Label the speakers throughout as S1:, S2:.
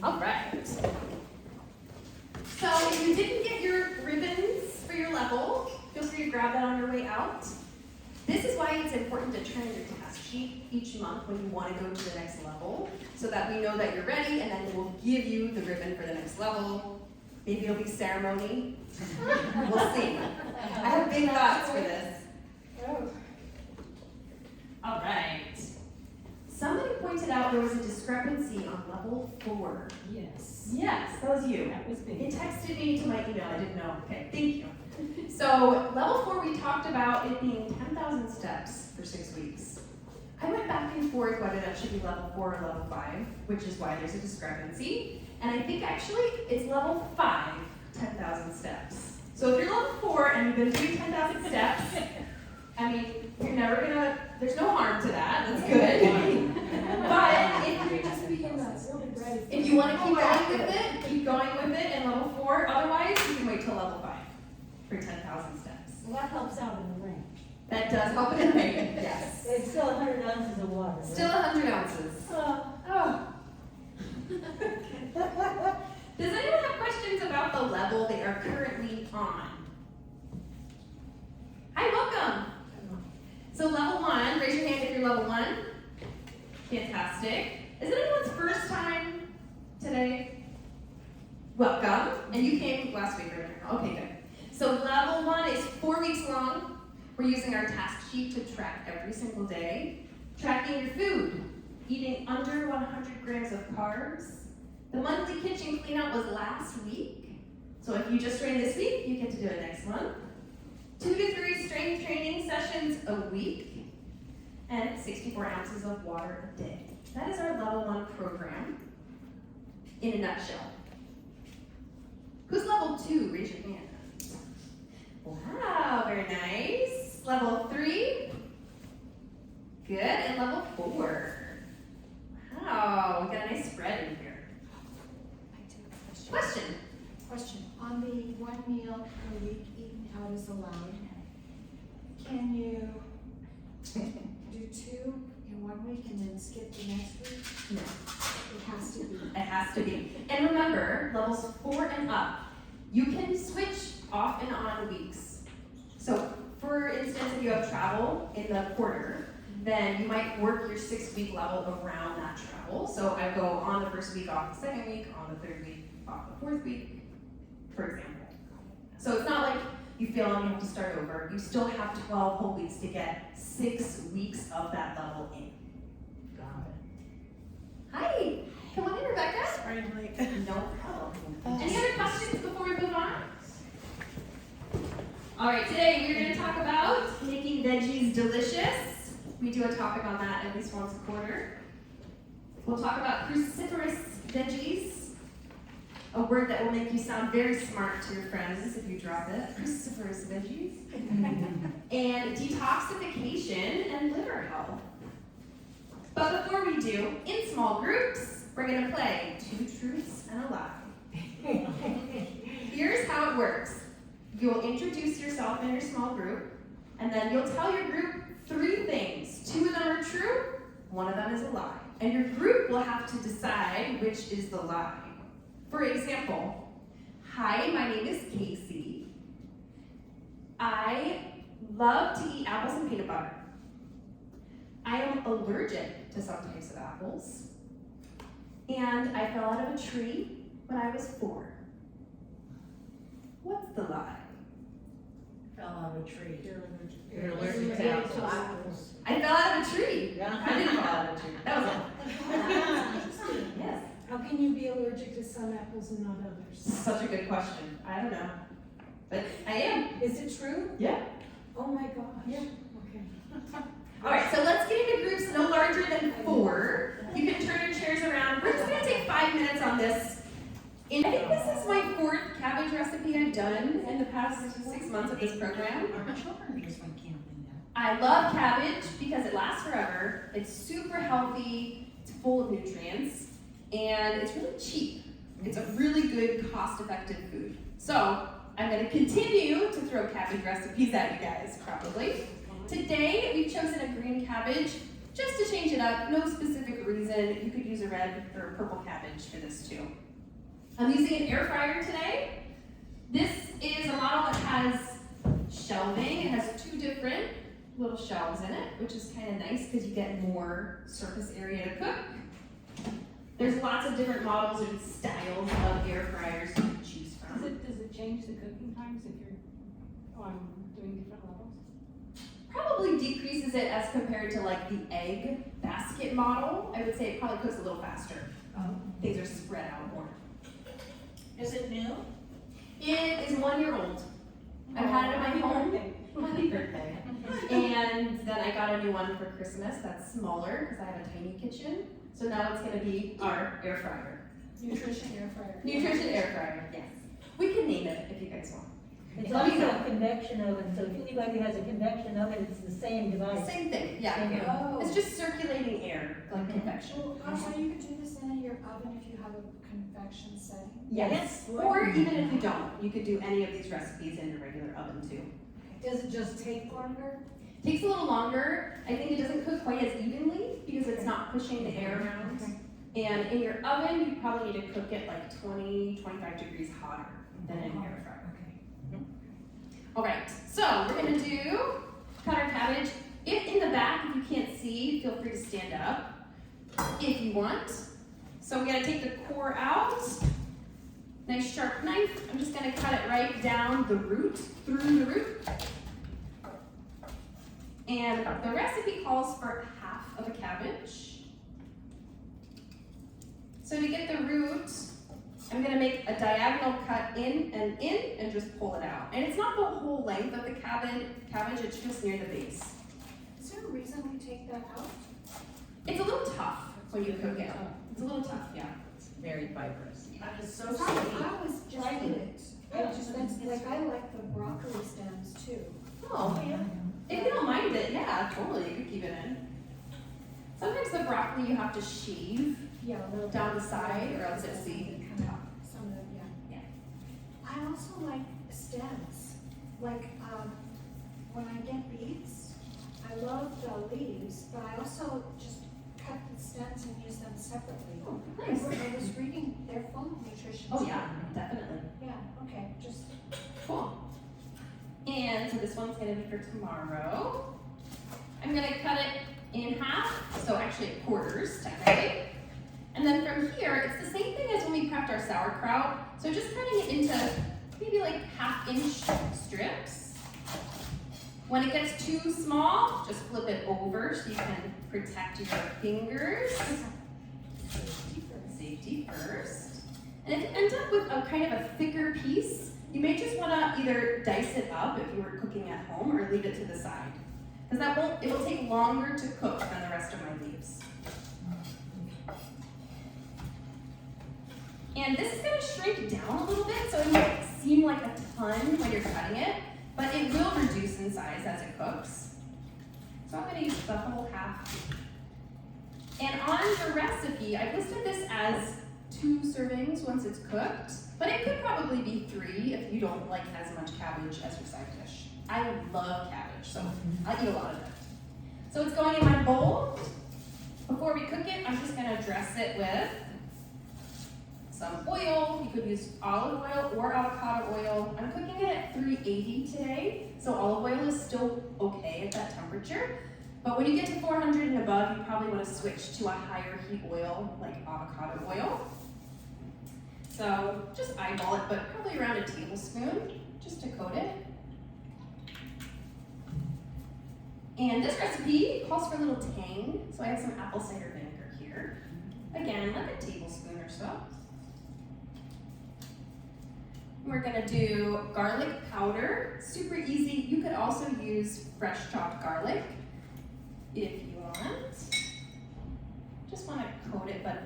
S1: All right. So if you didn't get your ribbons for your level, feel free to grab that on your way out. This is why it's important to turn in your task sheet each month when you want to go to the next level, so that we know that you're ready, and then we'll give you the ribbon for the next level. Maybe it'll be ceremony. We'll see. I have big thoughts for this. All right. Somebody pointed out there was a discrepancy on level 4.
S2: Yes.
S1: Yes, that was you.
S2: That was me.
S1: It texted me to my email. I didn't know. Okay, thank you. So level 4, we talked about it being 10,000 steps for 6 weeks. I went back and forth whether that should be level 4 or level 5, which is why there's a discrepancy. And I think actually it's level 5, 10,000 steps. So if you're level 4 and you've been doing 10,000 steps, I mean, you're never gonna, there's no harm to that, that's good. But if you want to keep going with it in level 4, otherwise you can wait till level 5 for 10,000 steps.
S2: Well, that helps out in the range.
S1: That does help in the range, yes.
S2: It's still 100 ounces of water. Right?
S1: Still 100 ounces. Oh. Does anyone have questions about the level they are currently on? Hi, welcome. So level 1, raise your hand if you're level 1. Fantastic. Is it anyone's first time today? Welcome. And you came last week, right? Okay, good. So level 1 is 4 weeks long. We're using our task sheet to track every single day. Tracking your food, eating under 100 grams of carbs. The monthly kitchen cleanout was last week. So if you just trained this week, you get to do it next month. 2 to 3 strength training sessions a week. And 64 ounces of water a day. That is our level 1 program in a nutshell. Who's level 2? Raise your hand. Wow, very nice. Level 3. Good. And level 4. Wow, we got a nice spread in here. Question.
S3: On the 1 meal per week eaten out is allowed, can you do 2 in 1 week and then skip the next week?
S1: No.
S3: It has to be.
S1: It has to be. And remember, levels 4 and up, you can switch off and on weeks. So, for instance, if you have travel in the quarter, then you might work your 6-week level around that travel. So I go on the 1st week, off the 2nd week, on the 3rd week, off the 4th week, for example. So it's not like you fail and you have to start over. You still have 12 whole weeks to get 6 weeks of that level in.
S2: Got it.
S1: Hi, come on in, Rebecca.
S4: Sorry, I'm late.
S1: No problem. Any other questions before we move on? All right, today we're going to talk about making veggies delicious. We do a topic on that at least once a quarter. We'll talk about cruciferous veggies, a word that will make you sound very smart to your friends if you drop it. Cruciferous veggies. And detoxification and liver health. But before we do, in small groups, we're going to play 2 truths and a lie. Here's how it works. You'll introduce yourself in your small group, and then you'll tell your group 3 things. 2 of them are true, 1 of them is a lie. And your group will have to decide which is the lie. For example, hi, my name is Casey. I love to eat apples and peanut butter. I am allergic to some types of apples. And I fell out of a tree when I was 4. What's the lie?
S2: Fell out of a tree.
S4: You're allergic to apples.
S1: I fell out of a tree.
S2: Yeah.
S1: I didn't fall out of a tree. That was all. Yes.
S3: How can you be allergic to some apples and not others?
S1: Such a good question. I don't know. But I am.
S3: Is it true?
S1: Yeah.
S3: Oh my gosh. Yeah. Okay.
S1: All right, so let's get into groups no larger than 4. You can turn your chairs around. We're just going to take 5 minutes on this. I think this is my 4th cabbage recipe I've done in the past 6 months of this program.
S2: Our children just went camping now.
S1: I love cabbage because it lasts forever. It's super healthy. It's full of nutrients. And it's really cheap. It's a really good, cost-effective food. So I'm going to continue to throw cabbage recipes at you guys, probably. Today, we've chosen a green cabbage just to change it up, no specific reason. You could use a red or a purple cabbage for this too. I'm using an air fryer today. This is a model that has shelving. It has 2 different little shelves in it, which is kind of nice because you get more surface area to cook. There's lots of different models and styles of air fryers you can choose from.
S4: Does it change the cooking times if you're doing different levels?
S1: Probably decreases it as compared to like the egg basket model. I would say it probably cooks a little faster. Things are spread out more.
S2: Is it new?
S1: It is 1 year old. I've had it in my home. Happy birthday. And then I got a new one for Christmas that's smaller because I have a tiny kitchen. So now it's going to be our air fryer.
S3: Nutrition air fryer.
S1: Nutrition air fryer, yes. We can name it if you guys want.
S5: It's
S1: Let me
S5: also
S1: know.
S5: a convection oven, so if anybody has a convection oven, it's the same device.
S1: Same thing, yeah.
S3: Oh.
S1: It's just circulating air, like convection.
S3: Well, also you could do this in your oven if you have a convection setting.
S1: Yes. Or even if you don't, you could do any of these recipes in a regular oven too.
S3: Does it just take longer?
S1: Takes a little longer. I think it doesn't cook quite as evenly because it's not pushing the air around. And in your oven, you probably need to cook it like 20, 25 degrees hotter than in your air fryer. All right, so we're gonna do cut our cabbage. If in the back, if you can't see, feel free to stand up if you want. So we gotta take the core out. Nice sharp knife. I'm just gonna cut it right down the root, through the root. And the recipe calls for half of a cabbage. So to get the root, I'm gonna make a diagonal cut in and just pull it out. And it's not the whole length of the cabbage, it's just near the base.
S3: Is there a reason we take that out?
S1: It's a little tough when you cook it. It's a little tough, yeah.
S2: Very fibrous. That is so
S3: I
S2: sweet.
S3: was just
S2: Like
S3: eat
S2: it.
S3: it. I like the broccoli stems too.
S1: Oh, yeah. If you don't mind it, yeah, totally, you could keep it in. Sometimes the broccoli you have to shave
S3: Yeah, a little
S1: down the side or else it's seed.
S3: Some of them, yeah.
S1: Yeah.
S3: I also like stems. Like, when I get beets, I love the leaves, but I also just cut the stems and use them separately.
S1: Oh,
S3: I
S1: nice.
S3: was reading, they're full of nutrition.
S1: Oh
S3: too.
S1: yeah, definitely.
S3: Yeah, okay, just,
S1: Cool. And so this one's gonna be for tomorrow. I'm gonna cut it in half, so actually quarters technically. And then from here, it's the same thing as when we prepped our sauerkraut. So just cutting it into maybe like 1/2 inch strips. When it gets too small, just flip it over so you can protect your fingers. Safety first. And if you end up with a kind of a thicker piece, you may just want to either dice it up if you were cooking at home or leave it to the side. Because it will take longer to cook than the rest of my leaves. And this is going to shrink down a little bit, so it might seem like a ton when you're cutting it, but it will reduce in size as it cooks. So I'm going to use the whole half. And on your recipe, I listed this as 2 servings once it's cooked, but it could probably be 3 if you don't like as much cabbage as your side dish. I love cabbage, so I eat a lot of it. So it's going in my bowl. Before we cook it, I'm just gonna dress it with some oil. You could use olive oil or avocado oil. I'm cooking it at 380 today, so olive oil is still okay at that temperature. But when you get to 400 and above, you probably want to switch to a higher heat oil, like avocado oil. So just eyeball it, but probably around a tablespoon, just to coat it. And this recipe calls for a little tang, so I have some apple cider vinegar here. Again, like a tablespoon or so. We're gonna do garlic powder, super easy. You could also use fresh chopped garlic if you want. Just wanna coat it, but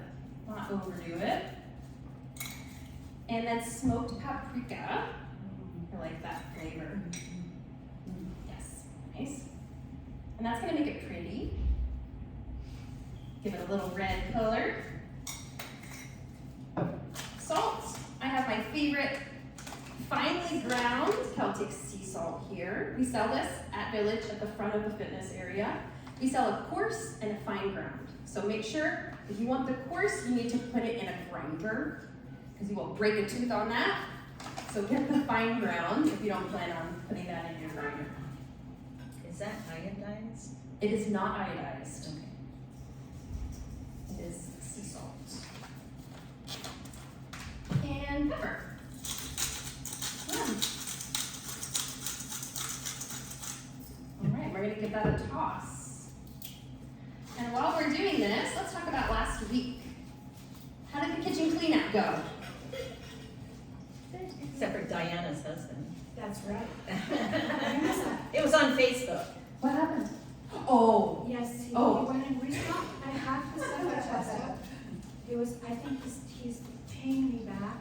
S1: not overdo it. And then smoked paprika. I like that flavor. Yes, nice. And that's gonna make it pretty. Give it a little red color. Salt. I have my favorite finely ground Celtic sea salt here. We sell this at Village at the front of the fitness area. We sell a coarse and a fine ground. So make sure if you want the coarse, you need to put it in a grinder because you will break a tooth on that. So get the fine ground if you don't plan on putting that in your grinder.
S2: Is that iodized?
S1: It is not iodized.
S2: Okay.
S1: It is sea salt. And pepper. Yum. All right, we're gonna give that a toss. And while we're doing this, let's talk about last week. How did the kitchen cleanup go?
S2: Except for Diana's husband.
S3: That's right.
S2: It was on Facebook.
S1: What happened? Oh,
S3: Yes, he
S1: Oh.
S3: went and restocked. I have to say that. It was, I think he's paying me back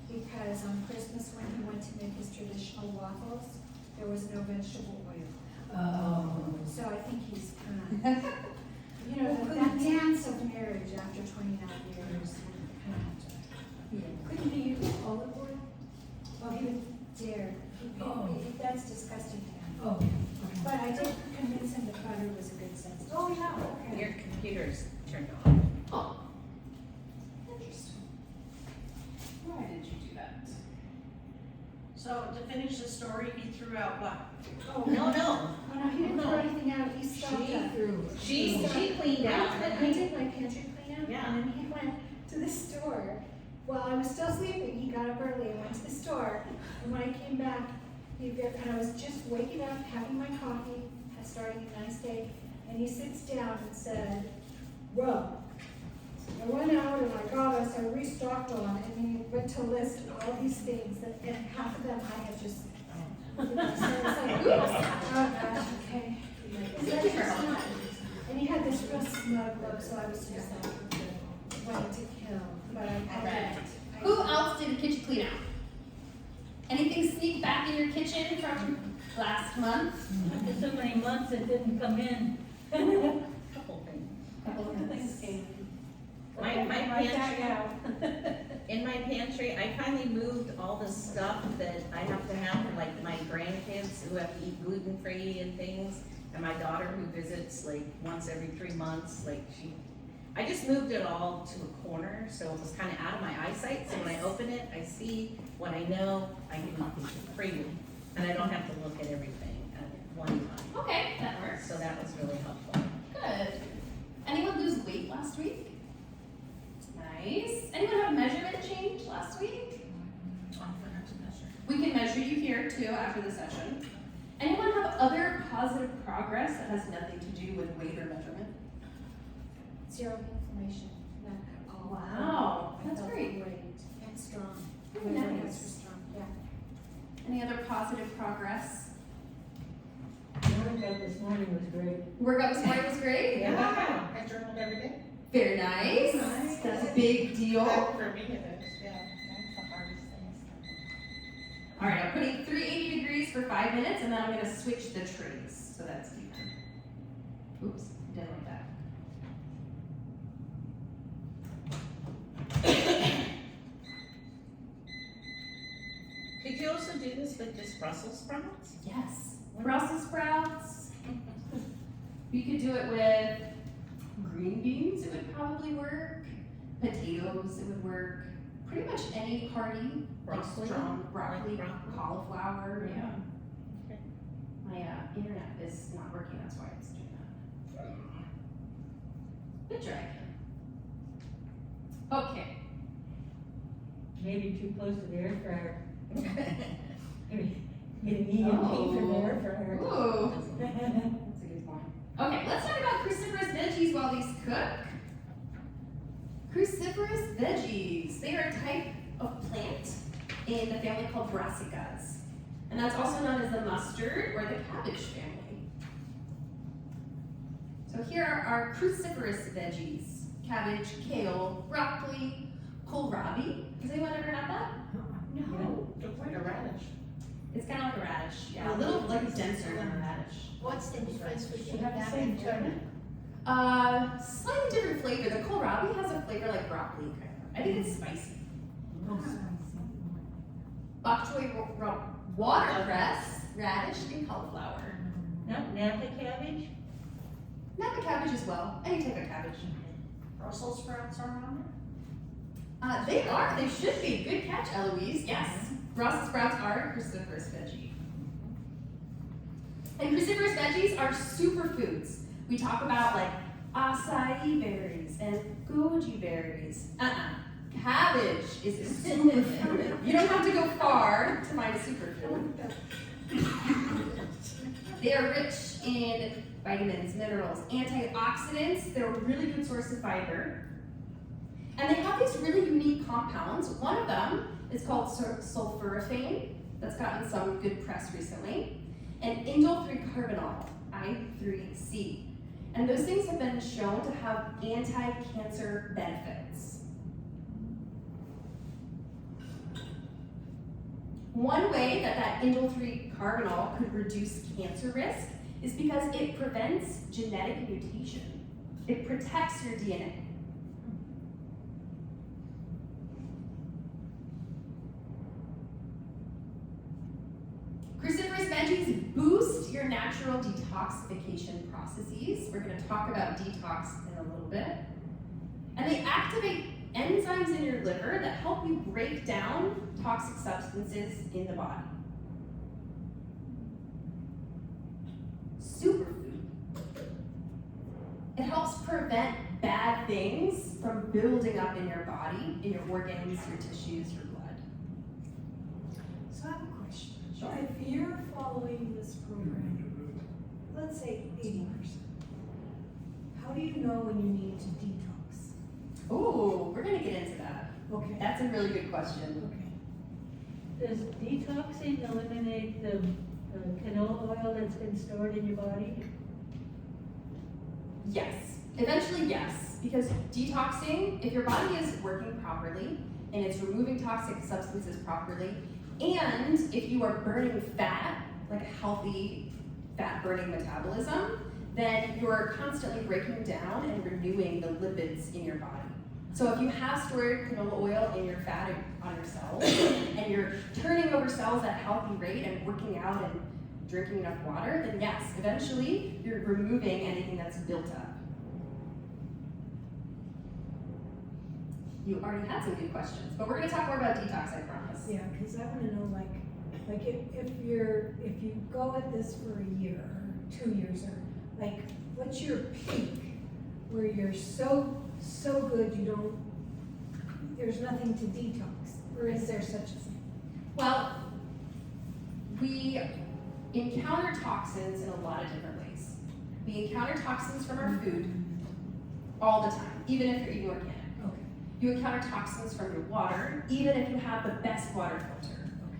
S3: because on Christmas when he went to make his traditional waffles, there was no vegetable oil.
S1: oh.
S3: So I think he's kind of, you know, that dance of marriage after 29 years. Couldn't he use olive oil? Oh, he would dare. That's disgusting to him.
S5: Oh.
S3: But I did convince him that butter was a good substitute. Oh, yeah, okay.
S2: Your computer's turned on.
S1: Oh. Interesting. Why did you do that?
S6: So to finish the story, he threw out what?
S3: Oh,
S2: No,
S3: Oh, no, he didn't throw anything out, he stopped
S5: She
S3: up.
S5: threw.
S2: she cleaned out.
S3: I did my pantry cleanup,
S2: Yeah.
S3: and then he went to the store. While I was still sleeping, he got up early and went to the store, and when I came back, and I was just waking up, having my coffee, starting a nice day, and he sits down and said, well, I went out and I got us, I restocked on, and he went to list all these things, and half of them I had just, so it's like, oops, oh gosh, okay.
S1: Thank you for helping.
S3: And he had this real smug look, so I was just like, wanting to kill, but I
S1: Alright.
S3: didn't.
S1: Who else did a kitchen clean out? Anything sneak back in your kitchen from last month?
S5: After so many months, it didn't come in.
S2: Couple things.
S1: Couple of things.
S4: came.
S2: My
S4: Write that
S2: pantry,
S4: down.
S2: in my pantry, I finally moved all the stuff that I have to have for like my grandkids who have to eat gluten-free and things. And my daughter who visits like once every 3 months, I just moved it all to a corner, so it was kind of out of my eyesight. So when I open it, I see what I know I can freely, and I don't have to look at everything at one time.
S1: Okay, that works.
S2: So that was really helpful.
S1: Good. Anyone lose weight last week? Nice. Anyone have measurement change last week? We can measure you here too after the session. Anyone have other positive progress that has nothing to do with weight or measurement?
S3: Zero inflammation, none at all.
S1: Wow,
S3: I
S1: that's
S3: felt
S1: great.
S3: Great and strong.
S1: Very
S3: My
S1: nice.
S3: legs were strong, yeah.
S1: Any other positive progress?
S5: Workout this morning was great.
S1: Workout this morning was great.
S6: Yeah, I journaled every day.
S1: Very nice.
S6: Nice.
S1: That's a big deal.
S6: For me it is, yeah. That's the hardest thing.
S1: All right, I'm putting 380 degrees for 5 minutes, and then I'm gonna switch the trays, so that's even. Oops, didn't like that.
S2: Could you also do this with just Brussels sprouts?
S1: Yes. Brussels sprouts. You could do it with green beans, it would probably work. Potatoes, it would work. Pretty much any hearty, like
S2: Broccoli?
S1: strong broccoli,
S2: Like broccoli?
S1: cauliflower, yeah.
S2: Okay.
S1: My internet is not working, that's why it's doing that. Good try. Okay.
S5: Maybe too close to the air fryer. Get an EMP from the air fryer.
S1: Ooh. That's a good point. Okay, let's talk about cruciferous veggies while these cook. Cruciferous veggies. They are a type of plant in the family called brassicas. And that's also known as the mustard or the cabbage family. So here are our cruciferous veggies. Cabbage, kale, broccoli, kohlrabi. Has anyone ever had that?
S3: No.
S6: Looks like a radish.
S1: It's kind of like a radish. Yeah, a little like denser than a radish.
S3: What's the difference between
S5: Have the
S3: that
S5: same
S3: and
S5: turnip.
S1: Slightly different flavor. The kohlrabi has a flavor like broccoli kind of. I think it's spicy. Bok choy, watercress, radish, and cauliflower.
S5: Not Napa cabbage?
S1: Napa cabbage as well. Any type of cabbage.
S6: Brussels sprouts are on
S1: They are. They should be. Good catch, Eloise. Yes. Brussels sprouts are a cruciferous veggie. And cruciferous veggies are superfoods. We talk about like acai berries and goji berries. Cabbage is a superfood. You don't have to go far to find a superfood. They are rich in vitamins, minerals, antioxidants. They're a really good source of fiber. And they have these really unique compounds. One of them is called sulforaphane. That's gotten some good press recently. And indole-3-carbinol, I3C. And those things have been shown to have anti-cancer benefits. One way that indole-3-carbinol could reduce cancer risk is because it prevents genetic mutation. It protects your DNA. Cruciferous veggies boost your natural detoxification processes. We're going to talk about detox in a little bit. And they activate enzymes in your liver that help you break down toxic substances in the body. Superfood. It helps prevent bad things from building up in your body, in your organs, your tissues, your blood.
S3: So I have a question.
S1: Sure.
S3: If you're following this program, let's say 80%, how do you know when you need to detox?
S1: Oh, we're going to get into that.
S3: Okay.
S1: That's a really good question.
S3: Okay.
S5: Does detoxing eliminate the canola oil that's been stored in your body?
S1: Yes. Eventually, yes. Because detoxing, if your body is working properly and it's removing toxic substances properly, and if you are burning fat, like a healthy fat burning metabolism, then you're constantly breaking down and renewing the lipids in your body. So if you have stored canola oil in your fat on your cells, and you're turning over cells at a healthy rate and working out and drinking enough water, then yes, eventually you're removing anything that's built up. You already had some good questions, but we're going to talk more about detox, I promise.
S3: Yeah, because I want to know, like if you go at this for a year or 2 years, or like, what's your peak where you're so good you don't, there's nothing to detox, or is there such a thing?
S1: Well, we encounter toxins in a lot of different ways. We encounter toxins from our food all the time, even if you're eating organic.
S3: Okay.
S1: You encounter toxins from your water, even if you have the best water filter.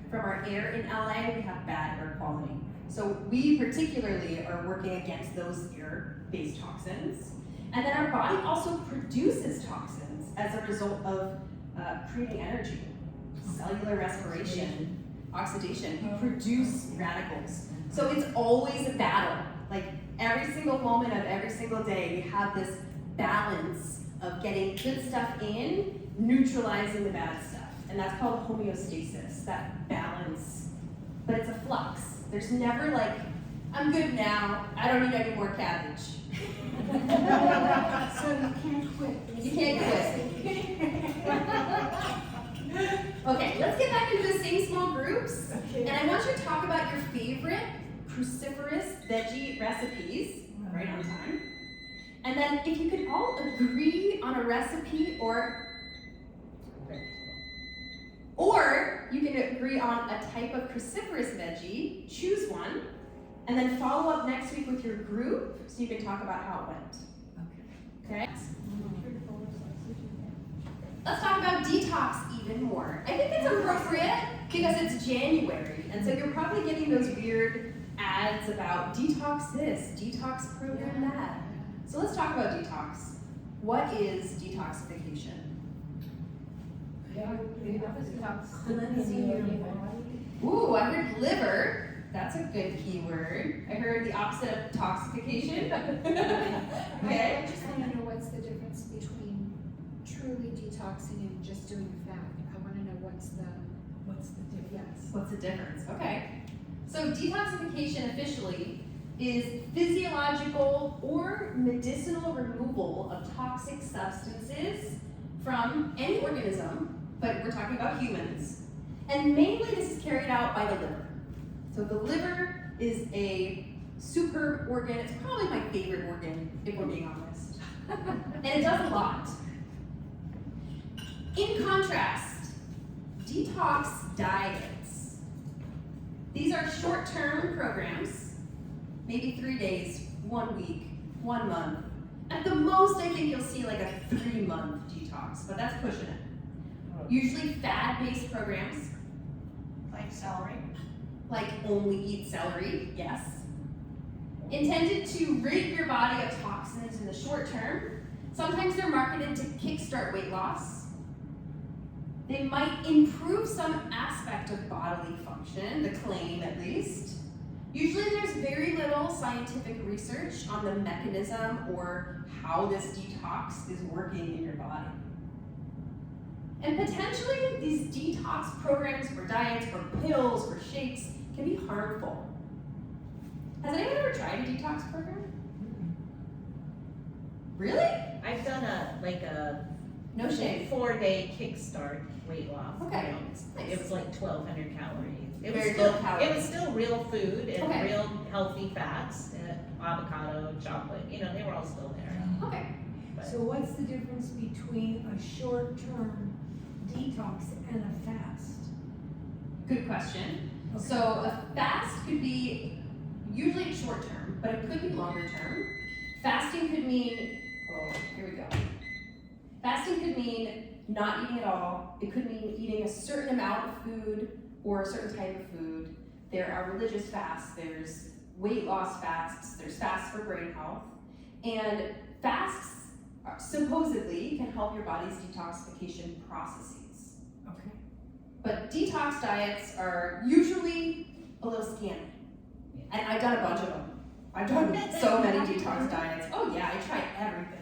S1: From our air in LA, we have bad air quality. So we particularly are working against those air-based toxins. And then our body also produces toxins as a result of creating energy, cellular respiration, oxidation. We produce radicals. So it's always a battle. Like every single moment of every single day, we have this balance of getting good stuff in, neutralizing the bad stuff. And that's called homeostasis, that balance. But it's a flux. There's never like, I'm good now, I don't need any more cabbage.
S3: So you can't quit.
S1: You can't Okay, let's get back into the same small groups.
S3: Okay.
S1: And I want you to talk about your favorite cruciferous veggie recipes, right on time. And then if you could all agree on a recipe or you can agree on a type of cruciferous veggie, choose one, and then follow up next week with your group so you can talk about how it went. Okay? Let's talk about detox even more. I think it's appropriate because it's January, and so you're probably getting those weird ads about detox this, detox program that. So let's talk about detox. What is detoxification?
S3: Cleansing your body.
S1: Ooh, I heard liver. That's a good keyword. I heard the opposite of toxification. Okay.
S7: I just want to know what's the difference between truly detoxing and just doing fat. I want to know what's the
S3: What's the difference?
S1: What's the difference? Okay. So detoxification officially is physiological or medicinal removal of toxic substances from any organism, but we're talking about humans. And mainly this is carried out by the liver. So the liver is a superb organ. It's probably my favorite organ, if we're being honest. And it does a lot. In contrast, detox diets. These are short-term programs, maybe 3 days, 1 week, 1 month. At the most, I think you'll see like a 3-month detox, but that's pushing it. Usually fad-based programs,
S6: Like celery.
S1: like only eat celery, yes. Intended to rid your body of toxins in the short term. Sometimes they're marketed to kickstart weight loss. They might improve some aspect of bodily function, the claim at least. Usually there's very little scientific research on the mechanism or how this detox is working in your body. And potentially these detox programs or diets or pills or shakes can be harmful. Has anyone ever tried a detox program? Really?
S2: I've done a
S1: No shame.
S2: 4-day kickstart weight loss.
S1: Okay.
S2: You know,
S1: Nice.
S2: It was like 1,200 calories. It
S1: Very
S2: was
S1: low
S2: still,
S1: calories.
S2: It was still real food and
S1: Okay.
S2: real healthy fats, avocado, chocolate. You know, they were all still there.
S1: Okay.
S2: But
S8: So what's the difference between a short-term detox and a fast?
S1: Good question.
S8: Okay.
S1: So a fast could be usually short term, but it could be longer term. Fasting could mean, oh, here we go. Fasting could mean not eating at all. It could mean eating a certain amount of food or a certain type of food. There are religious fasts, there's weight loss fasts, there's fasts for brain health. And fasts supposedly can help your body's detoxification processes.
S8: Okay.
S1: But detox diets are usually a little scammy. And I've done a bunch of them. I've done so many detox diets. Oh yeah, I tried everything.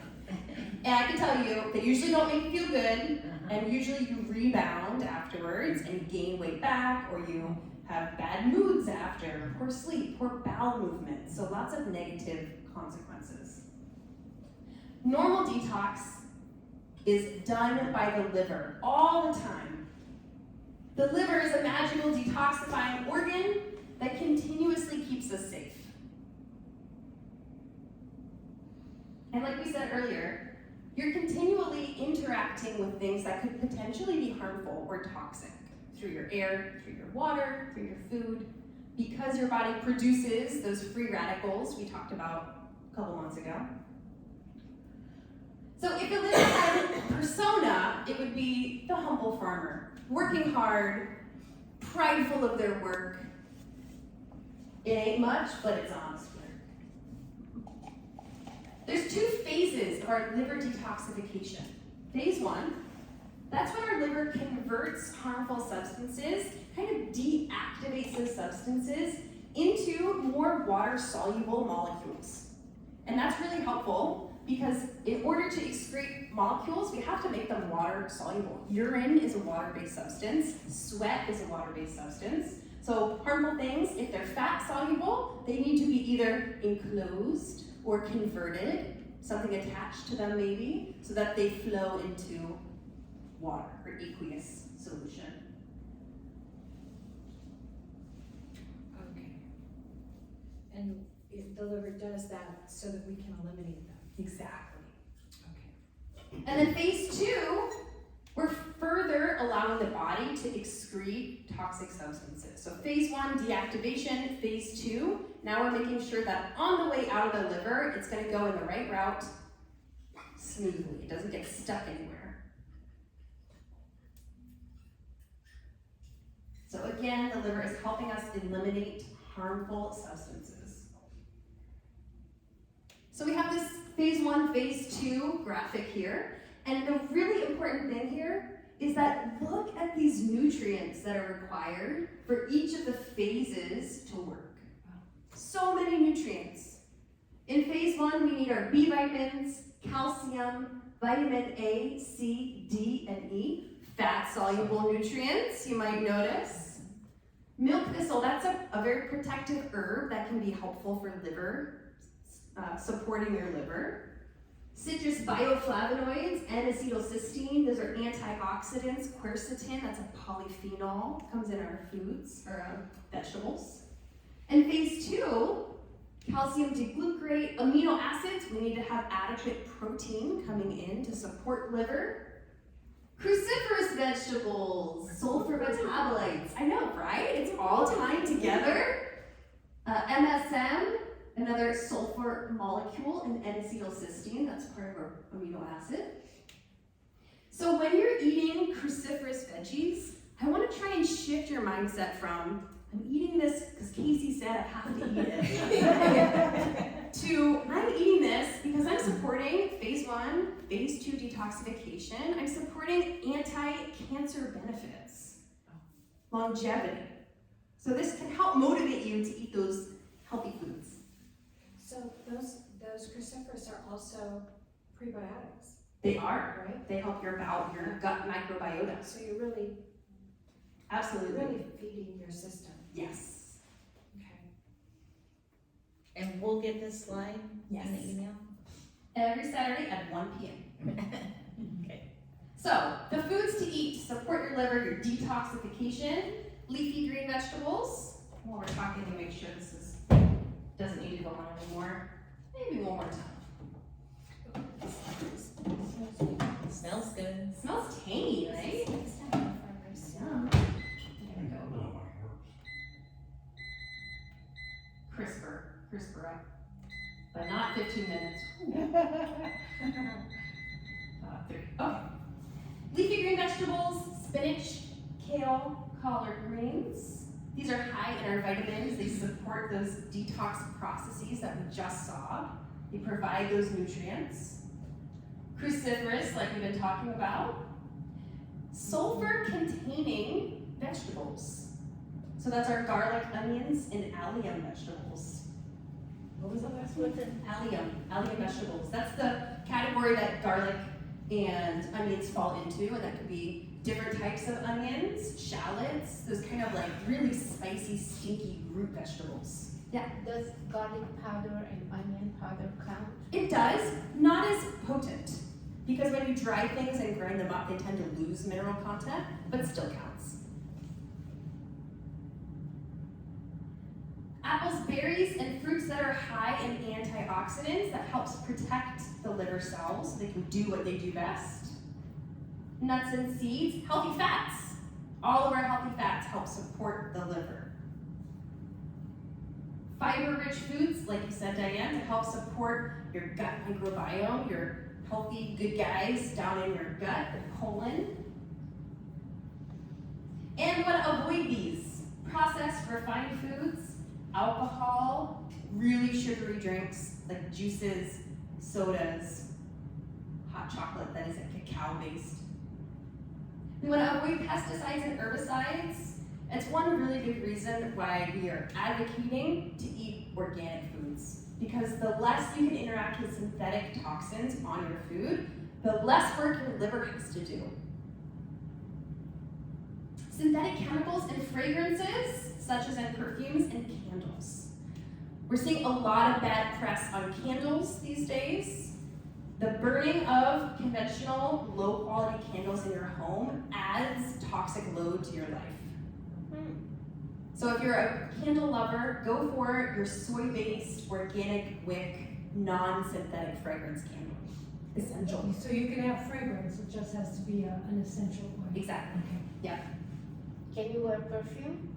S1: And I can tell you, they usually don't make you feel good, and usually you rebound afterwards and gain weight back, or you have bad moods after, poor sleep, poor bowel movement. So lots of negative consequences. Normal detox is done by the liver all the time. The liver is a magical detoxifying organ that continuously keeps us safe. And like we said earlier, you're continually interacting with things that could potentially be harmful or toxic through your air, through your water, through your food, because your body produces those free radicals we talked about a couple months ago. So if the liver had a persona, it would be the humble farmer, working hard, prideful of their work. It ain't much, but it's honest work. There's 2 phases of our liver detoxification. Phase 1, that's when our liver converts harmful substances, kind of deactivates those substances into more water-soluble molecules. And that's really helpful because in order to excrete molecules, we have to make them water-soluble. Urine is a water-based substance, sweat is a water-based substance. So harmful things, if they're fat-soluble, they need to be either enclosed or converted, something attached to them maybe, so that they flow into water or aqueous solution.
S3: Okay. And the liver does that so that we can eliminate them.
S1: Exactly.
S3: Okay.
S1: And then phase 2, we're further allowing the body to excrete toxic substances. So phase 1, deactivation. Phase 2, now we're making sure that on the way out of the liver, it's going to go in the right route smoothly. It doesn't get stuck anywhere. So again, the liver is helping us eliminate harmful substances. So we have this phase 1, phase 2 graphic here. And the really important thing here is that look at these nutrients that are required for each of the phases to work. So many nutrients. In phase 1, we need our B vitamins, calcium, vitamin A, C, D, and E, fat-soluble nutrients, you might notice. Milk thistle, that's a very protective herb that can be helpful for liver, supporting your liver. Citrus bioflavonoids and acetylcysteine, those are antioxidants. Quercetin, that's a polyphenol, comes in our foods, or vegetables. And phase 2, calcium deglucarate, amino acids, we need to have adequate protein coming in to support liver. Cruciferous vegetables, sulfur metabolites, I know, right? It's all tied together. MSM, another sulfur molecule, and N-acetylcysteine, that's part of our amino acid. So when you're eating cruciferous veggies, I want to try and shift your mindset from, I'm eating this because Casey said I have to eat it, to I'm eating this because I'm supporting phase 1, phase 2 detoxification. I'm supporting anti-cancer benefits, longevity. So this can help motivate you to eat those healthy foods.
S3: So those cruciferous are also prebiotics,
S1: They are.
S3: right?
S1: They help your bowel, your gut microbiota.
S3: So you're really
S1: Absolutely.
S3: feeding your system.
S1: Yes.
S3: Okay.
S2: And we'll get this slide
S1: Yes.
S2: in the email?
S1: Every Saturday at 1 p.m.
S2: Okay.
S1: So, the foods to eat to support your liver, your detoxification, leafy green vegetables. While we're talking to make sure doesn't need to go on anymore. Maybe one more time.
S2: Smells good.
S1: Smells tangy, right? Yum. There we go. Crisper up. But not 15 minutes. Ooh. 3. Okay. Leafy green vegetables, spinach, kale, collard greens. These are high in our vitamins. They support those detox processes that we just saw. They provide those nutrients. Cruciferous, like we've been talking about. Sulfur-containing vegetables. So that's our garlic, onions, and allium vegetables. What was the last one? Allium vegetables. That's the category that garlic and onions fall into, and that could be different types of onions, shallots, those kind of like really spicy, stinky root vegetables.
S7: Does garlic powder and onion powder count?
S1: It does, not as potent, because when you dry things and grind them up, they tend to lose mineral content, but still counts. Apples, berries, and fruits that are high in antioxidants that helps protect the liver cells so they can do what they do best. Nuts and seeds, healthy fats. All of our healthy fats help support the liver. Fiber-rich foods, like you said, Diane, to help support your gut microbiome, your healthy good guys down in your gut, the colon. And we want to avoid these processed, refined foods, alcohol, really sugary drinks like juices, sodas, hot chocolate that isn't cacao-based. We want to avoid pesticides and herbicides. It's one really big reason why we are advocating to eat organic foods. Because the less you can interact with synthetic toxins on your food, the less work your liver has to do. Synthetic chemicals and fragrances, such as in perfumes and candles. We're seeing a lot of bad press on candles these days. The burning of conventional, low-quality candles in your home adds toxic load to your life. So if you're a candle lover, go for your soy-based, organic wick, non-synthetic fragrance candle. Essential.
S8: So you can have fragrance, it just has to be an essential oil.
S1: Exactly.
S7: Can you wear perfume?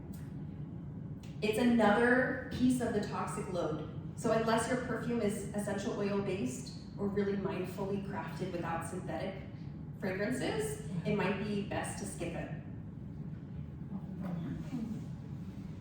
S1: It's another piece of the toxic load. So unless your perfume is essential oil-based or really mindfully crafted without synthetic fragrances, it might be best to skip it.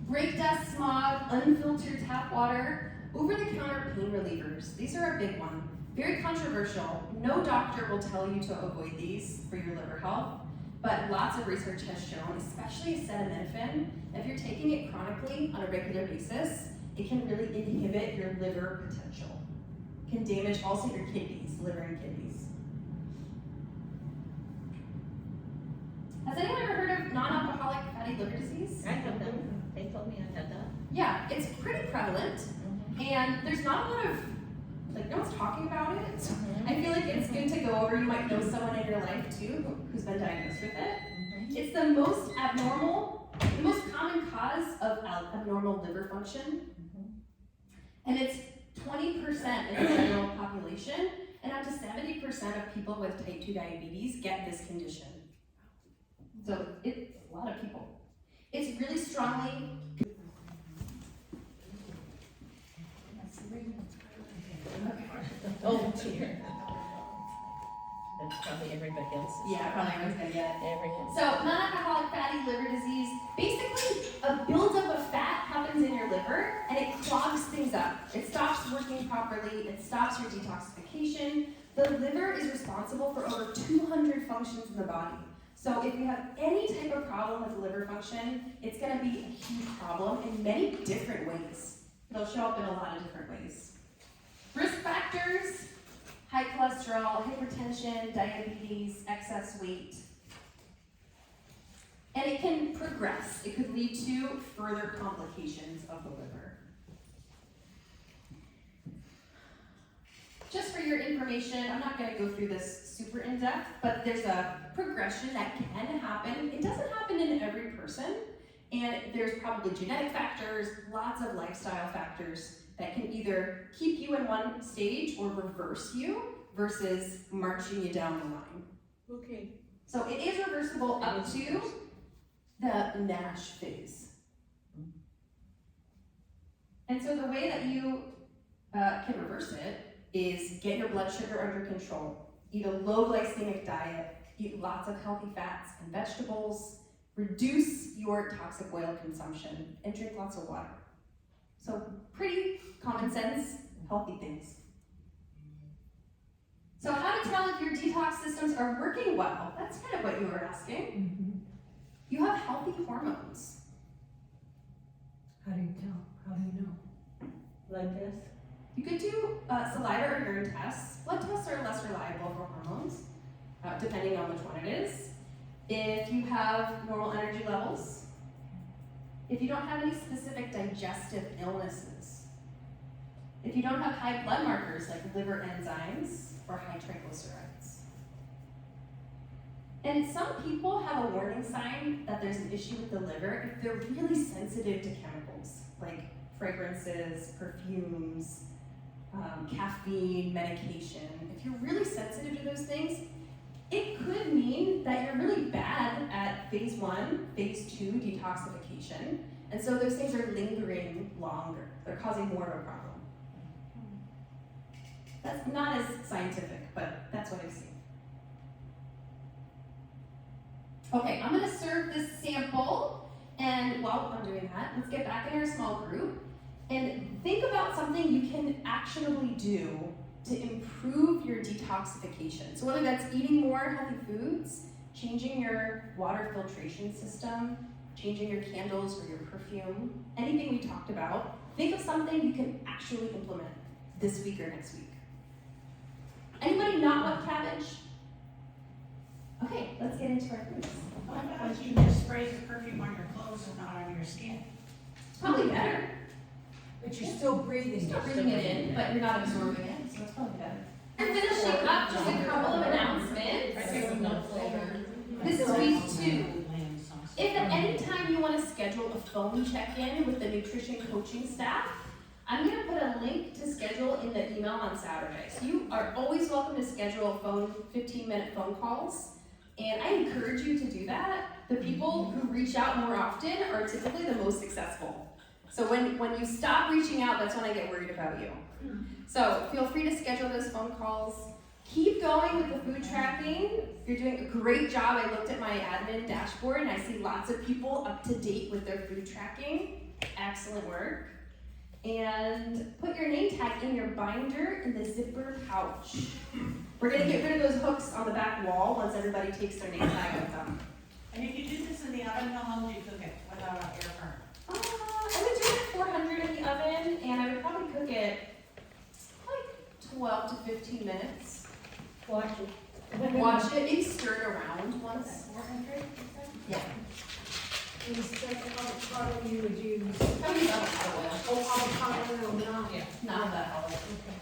S1: Brake dust, smog, unfiltered tap water, over-the-counter pain relievers. These are a big one. Very controversial. No doctor will tell you to avoid these for your liver health, but lots of research has shown, especially acetaminophen, if you're taking it chronically on a regular basis, it can really inhibit your liver potential. It can damage also your kidneys, liver and kidneys. Has anyone ever heard of non-alcoholic fatty liver disease?
S2: I have them. told me I had that.
S1: Yeah, it's pretty prevalent, and there's not a lot of, like, no one's talking about it. So I feel like it's good to go over. You might know someone in your life too who's been diagnosed with it. It's the most common cause of abnormal liver function. And it's 20% in the general population, and up to 70% of people with type 2 diabetes get this condition. So it's a lot of people. It's really strongly.
S2: Oh, dear. That's probably everybody else's.
S1: Yeah, probably everyone's gonna get it.
S2: Everyone.
S1: So non-alcoholic fatty liver disease, basically a buildup of fat happens in your liver and it clogs things up. It stops working properly, it stops your detoxification. The liver is responsible for over 200 functions in the body. So if you have any type of problem with liver function, it's gonna be a huge problem in many different ways. It'll show up in a lot of different ways. Risk factors: high cholesterol, hypertension, diabetes, excess weight. And it can progress. It could lead to further complications of the liver. Just for your information, I'm not going to go through this super in depth, but there's a progression that can happen. It doesn't happen in every person, and there's probably genetic factors, lots of lifestyle factors that can either keep you in one stage or reverse you versus marching you down the line.
S2: Okay.
S1: So it is reversible up to the NASH phase. And so the way that you can reverse it is get your blood sugar under control. Eat a low glycemic diet, eat lots of healthy fats and vegetables, reduce your toxic oil consumption, and drink lots of water. So pretty common sense, healthy things. So how to tell if your detox systems are working well? That's kind of what you were asking. You have healthy hormones.
S8: How do you tell? How do you know?
S5: Blood test?
S1: You could do saliva or urine tests. Blood tests are less reliable for hormones, depending on which one it is. If you have normal energy levels, if you don't have any specific digestive illnesses, if you don't have high blood markers like liver enzymes or high triglycerides. And some people have a warning sign that there's an issue with the liver if they're really sensitive to chemicals like fragrances, perfumes, caffeine, medication. If you're really sensitive to those things, it could mean that you're really bad at phase 1, phase 2 detoxification, and so those things are lingering longer. They're causing more of a problem. That's not as scientific, but that's what I've seen. Okay, I'm gonna serve this sample, and while I'm doing that, let's get back in our small group and think about something you can actionably do to improve your detoxification. So whether that's eating more healthy foods, changing your water filtration system, changing your candles or your perfume, anything we talked about, think of something you can actually implement this week or next week. Anybody not want cabbage? Okay, let's get into our foods.
S6: What about if you just spray the perfume on your clothes and not on your skin?
S1: Probably better.
S8: But you're still breathing.
S1: You're breathing it in, but you're not absorbing it, so it's probably better. We're finishing up just a couple of announcements. This is week 2. If at any time you want to schedule a phone check-in with the nutrition coaching staff, I'm going to put a link to schedule in the email on Saturday. So you are always welcome to schedule 15-minute phone calls. And I encourage you to do that. The people who reach out more often are typically the most successful. So when you stop reaching out, that's when I get worried about you. So feel free to schedule those phone calls. Keep going with the food tracking. You're doing a great job. I looked at my admin dashboard and I see lots of people up to date with their food tracking. Excellent work. And put your name tag in your binder in the zipper pouch. We're gonna get rid of those hooks on the back wall once everybody takes their name tag with them.
S6: And if you do this in the oven, how long do you cook it without an air fryer?
S1: I would do it at 400 in the oven, and I would probably cook it like 12 to 15 minutes.
S5: Watch it.
S1: Watch it, maybe stir it around once.
S7: 400?
S1: Yeah.
S7: You stir it all the
S8: avocado you would use?
S1: How many avocado oil?
S8: Oh, avocado oil, not.
S1: Not that olive.
S8: Okay.